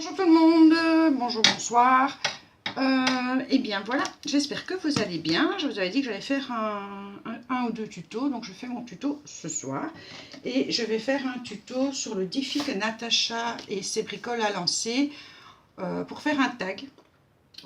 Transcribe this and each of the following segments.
Bonjour tout le monde, bonjour, bonsoir. Et bien voilà, j'espère que vous allez bien. Je vous avais dit que j'allais faire un ou deux tutos, donc je fais mon tuto ce soir. Et je vais faire un tuto sur le défi que Natacha et ses bricoles a lancé pour faire un tag.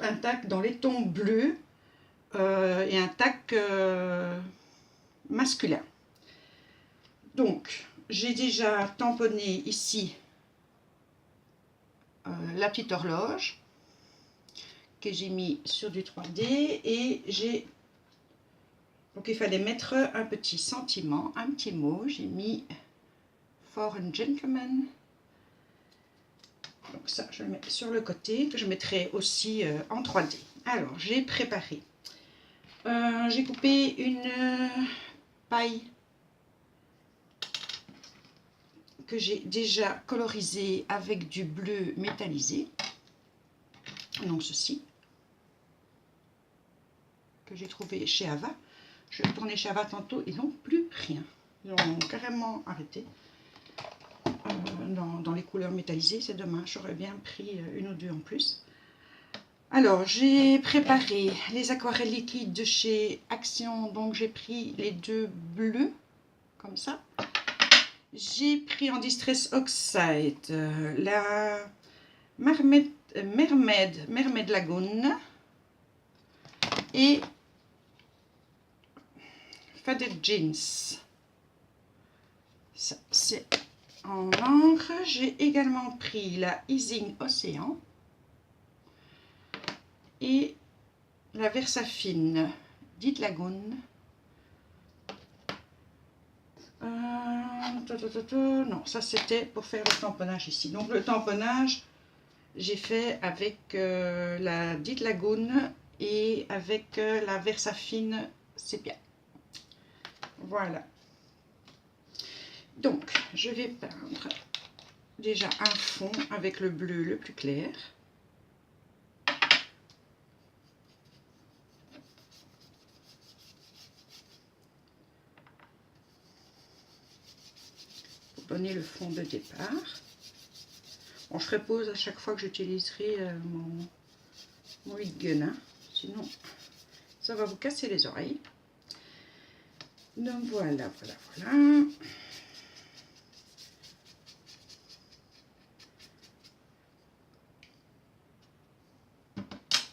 Un tag dans les tons bleus et un tag masculin. Donc, j'ai déjà tamponné ici la petite horloge que j'ai mis sur du 3D et j'ai donc il fallait mettre un petit sentiment, un petit mot. J'ai mis for a gentleman, donc ça je le mets sur le côté, que je mettrai aussi en 3D. Alors j'ai préparé, j'ai coupé une paille que j'ai déjà colorisée avec du bleu métallisé, donc ceci que j'ai trouvé chez Ava. Je vais retourner chez Ava tantôt, ils n'ont plus rien. Ils ont carrément arrêté dans les couleurs métallisées. C'est dommage, j'aurais bien pris une ou deux en plus. Alors, j'ai préparé les aquarelles liquides de chez Action. Donc, j'ai pris les deux bleus, comme ça. J'ai pris en Distress Oxide la Mermaid Lagoon et Faded Jeans. Ça, c'est en encre. J'ai également pris la Easing Océan et la Versafine Dite Lagoon. Non, ça c'était pour faire le tamponnage ici. Donc le tamponnage, j'ai fait avec la Dite Lagoon et avec la Versafine Sépia. Voilà. Donc, je vais peindre déjà un fond avec le bleu le plus clair. Pour donner le fond de départ. Bon, je ferai pause à chaque fois que j'utiliserai mon heat gun, hein. Sinon ça va vous casser les oreilles. Donc voilà.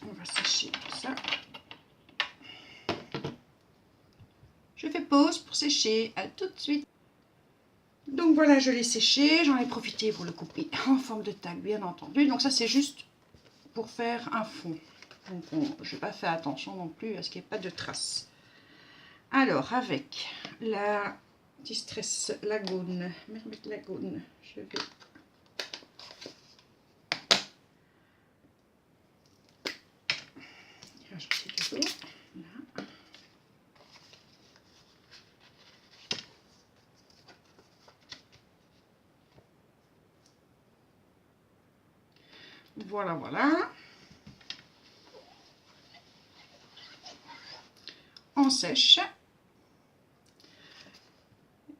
On va sécher tout ça. Je fais pause pour sécher. À tout de suite. Donc voilà, je l'ai séché. J'en ai profité pour le couper en forme de tag, bien entendu. Donc ça, c'est juste pour faire un fond. Donc je n'ai pas fait attention non plus à ce qu'il n'y ait pas de traces. Alors, avec la Distress Lagoon, Mermaid Lagoon, je vais rajouter de l'eau. Voilà. On sèche.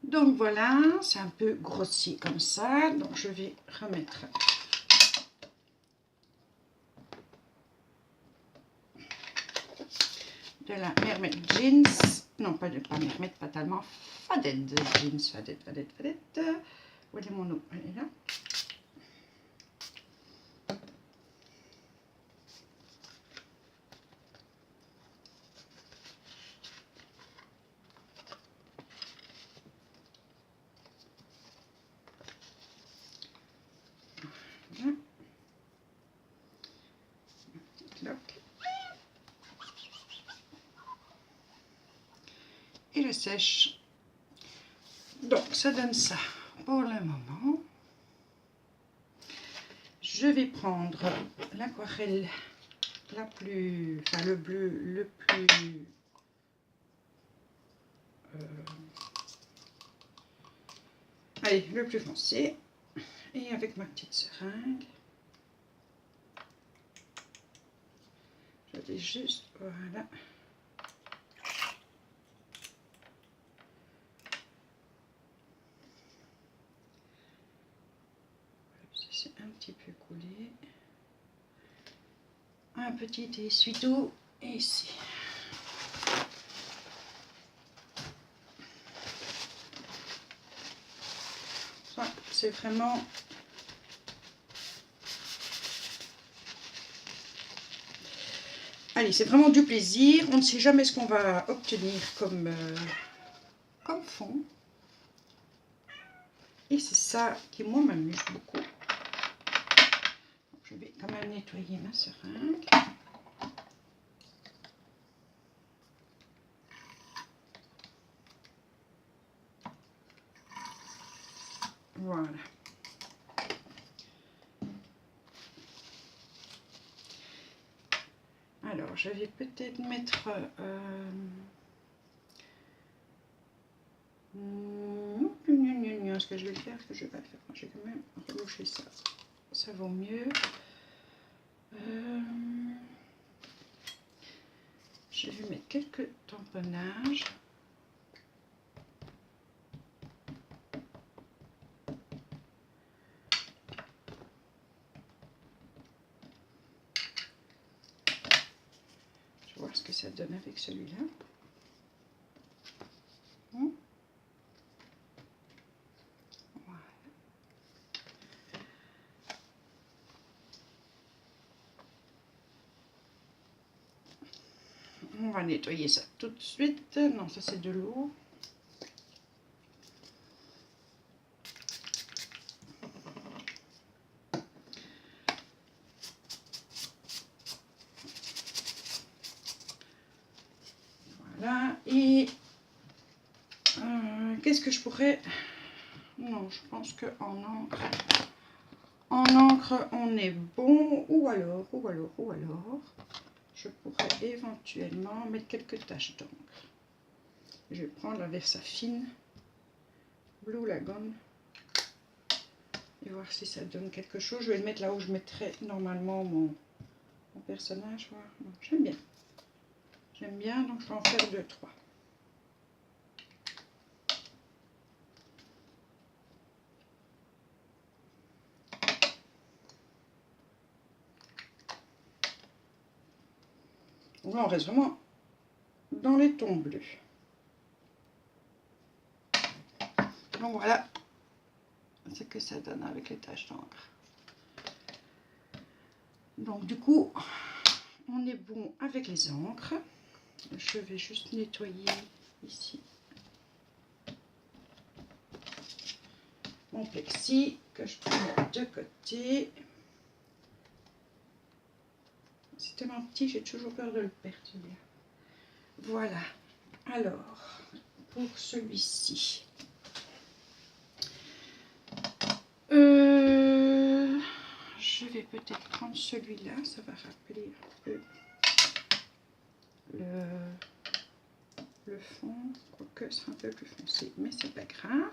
Donc voilà, c'est un peu grossi comme ça. Donc je vais remettre de la Mermaid Jeans. Non, pas Mermaid, pas tellement. Faded Jeans, Faded. Où est mon eau? Elle est là. Et je sèche. Donc ça donne ça pour le moment. Je vais prendre l'aquarelle la plus, enfin le bleu le plus allez, le plus foncé, et avec ma petite seringue je vais juste, voilà, c'est un petit peu coulé. un petit essuie-tout ici. Ça, c'est vraiment... Allez, c'est vraiment du plaisir. On ne sait jamais ce qu'on va obtenir comme fond. Et c'est ça qui, moi, m'amuse beaucoup. Je vais quand même nettoyer ma seringue. Voilà. Alors, je vais peut-être mettre... ce que je vais faire, ce que je vais faire. J'ai quand même rebouché ça. Ça vaut mieux. Je vais mettre quelques tamponnages. Je vais voir ce que ça donne avec celui-là. On va nettoyer ça tout de suite. Non, ça c'est de l'eau. Voilà. Et qu'est-ce que je pourrais... Non, je pense qu'en encre, on est bon. Ou alors, je pourrais éventuellement mettre quelques taches d'encre. Je vais prendre la Versafine Blue Lagoon et voir si ça donne quelque chose. Je vais le mettre là où je mettrais normalement mon personnage. Voilà. J'aime bien. J'aime bien, donc je vais en faire 2-3. Donc là, on reste vraiment dans les tons bleus. Donc voilà ce que ça donne avec les taches d'encre. Donc du coup, on est bon avec les encres. Je vais juste nettoyer ici mon plexi que je peux mettre de côté. C'est tellement petit, j'ai toujours peur de le perdre. Voilà. Alors, pour celui-ci, je vais peut-être prendre celui-là. Ça va rappeler un peu le fond, quoique ce sera un peu plus foncé, mais c'est pas grave.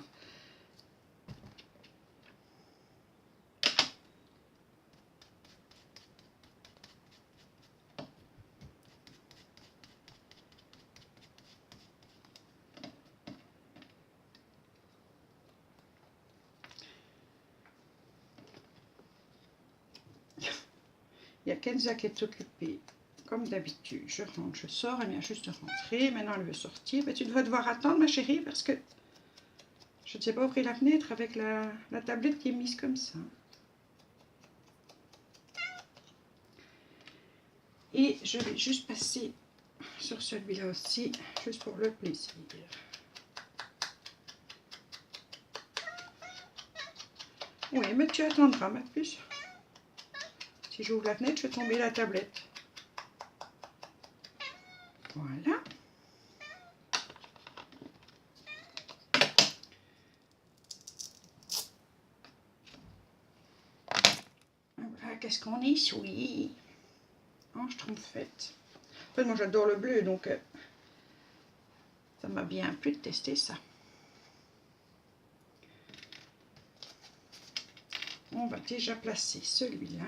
Il y a Kenza qui est occupée. Comme d'habitude, je rentre, je sors, elle vient juste de rentrer. Maintenant, elle veut sortir. Mais tu dois devoir attendre, ma chérie, parce que je ne sais pas ouvrir la fenêtre avec la tablette qui est mise comme ça. Et je vais juste passer sur celui-là aussi, juste pour le plaisir. Oui, mais tu attendras, ma puce. Si j'ouvre la fenêtre, je vais tomber la tablette. Voilà. Voilà, qu'est-ce qu'on essuie en schtroumpfette. En fait, moi j'adore le bleu, donc ça m'a bien plu de tester ça. On va déjà placer celui-là.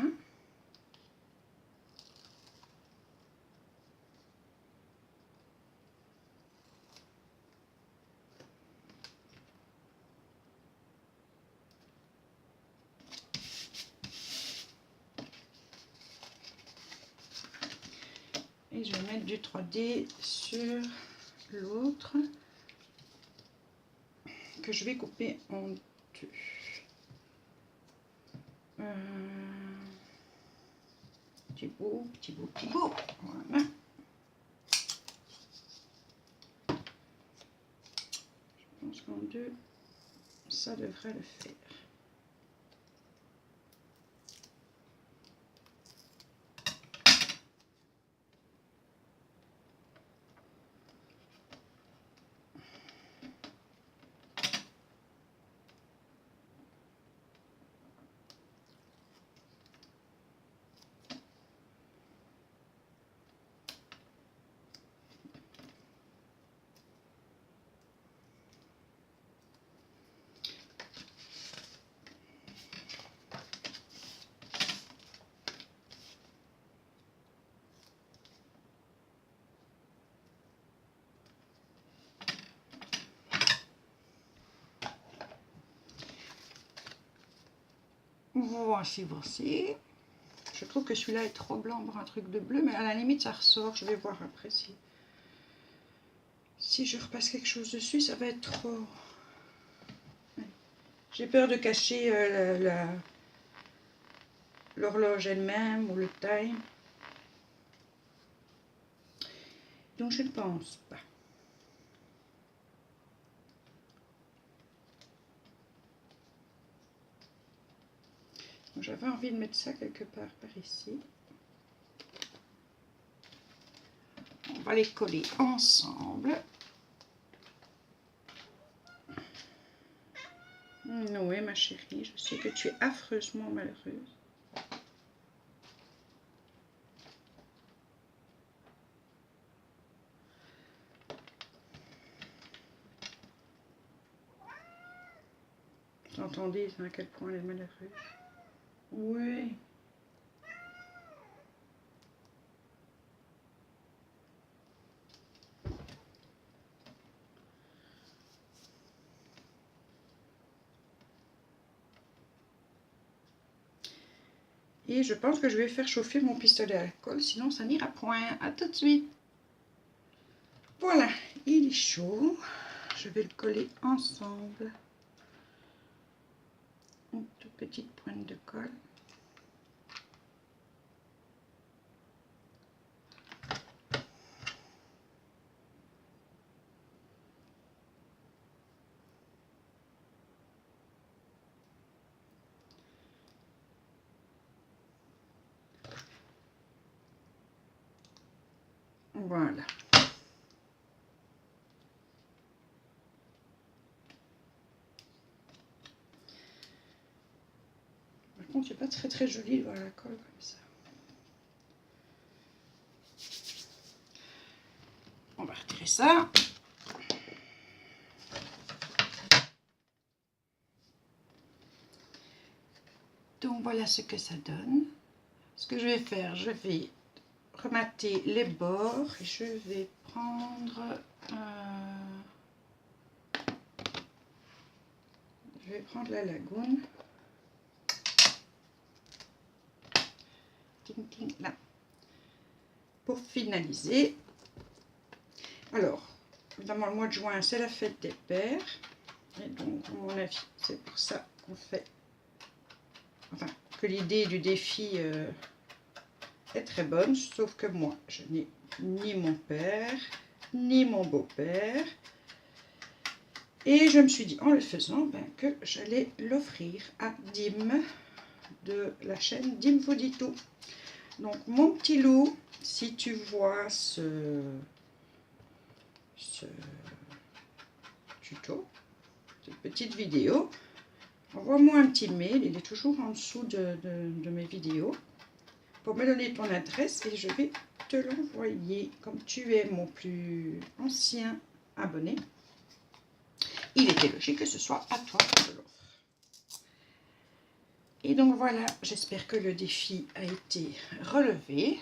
Et je vais mettre du 3D sur l'autre que je vais couper en deux. Petit bout, petit bout, petit bout. Voilà. Je pense qu'en deux, ça devrait le faire. Voici, voici. Je trouve que celui-là est trop blanc pour un truc de bleu, mais à la limite ça ressort. Je vais voir après si je repasse quelque chose dessus, ça va être trop... J'ai peur de cacher l'horloge elle-même ou le time. Donc je ne pense pas. J'avais envie de mettre ça quelque part par ici. On va les coller ensemble. Noé, ma chérie, je sais que tu es affreusement malheureuse. Vous entendez à quel point elle est malheureuse? Oui. Et je pense que je vais faire chauffer mon pistolet à alcool, sinon ça n'ira point. À tout de suite. Voilà, il est chaud. Je vais le coller ensemble. Une toute petite pointe de colle. Voilà. Par contre, c'est pas très joli de voir la colle comme ça. On va retirer ça. Donc voilà ce que ça donne. Ce que je vais faire, je vais remater les bords et je vais prendre la lagoune. Ting, ting, là. Pour finaliser. Alors, évidemment, le mois de juin, c'est la fête des pères. Et donc, à mon avis, c'est pour ça qu'on fait... Enfin, que l'idée du défi est très bonne. Sauf que moi, je n'ai ni mon père, ni mon beau-père. Et je me suis dit, en le faisant, que j'allais l'offrir à Dim de la chaîne Dim vous dit tout. Donc, mon petit loup, si tu vois ce tuto, cette petite vidéo, envoie-moi un petit mail, il est toujours en dessous de mes vidéos, pour me donner ton adresse et je vais te l'envoyer. Comme tu es mon plus ancien abonné, il était logique que ce soit à toi que je l'offre. Et donc voilà, j'espère que le défi a été relevé.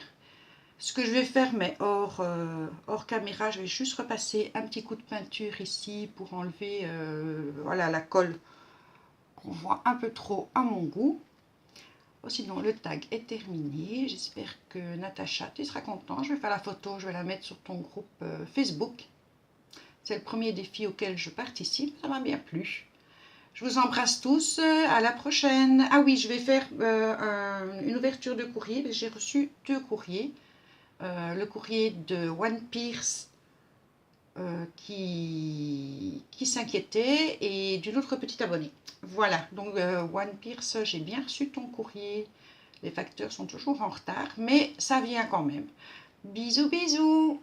Ce que je vais faire, mais hors caméra, je vais juste repasser un petit coup de peinture ici pour enlever voilà, la colle qu'on voit un peu trop à mon goût. Sinon, le tag est terminé. J'espère que Natacha, tu seras content. Je vais faire la photo, je vais la mettre sur ton groupe Facebook. C'est le premier défi auquel je participe. Ça m'a bien plu. Je vous embrasse tous. À la prochaine. Ah oui, je vais faire une ouverture de courrier. J'ai reçu 2 courriers. Le courrier de One Pierce qui s'inquiétait et d'une autre petite abonnée. Voilà, donc One Pierce, j'ai bien reçu ton courrier. Les facteurs sont toujours en retard, mais ça vient quand même. Bisous, bisous!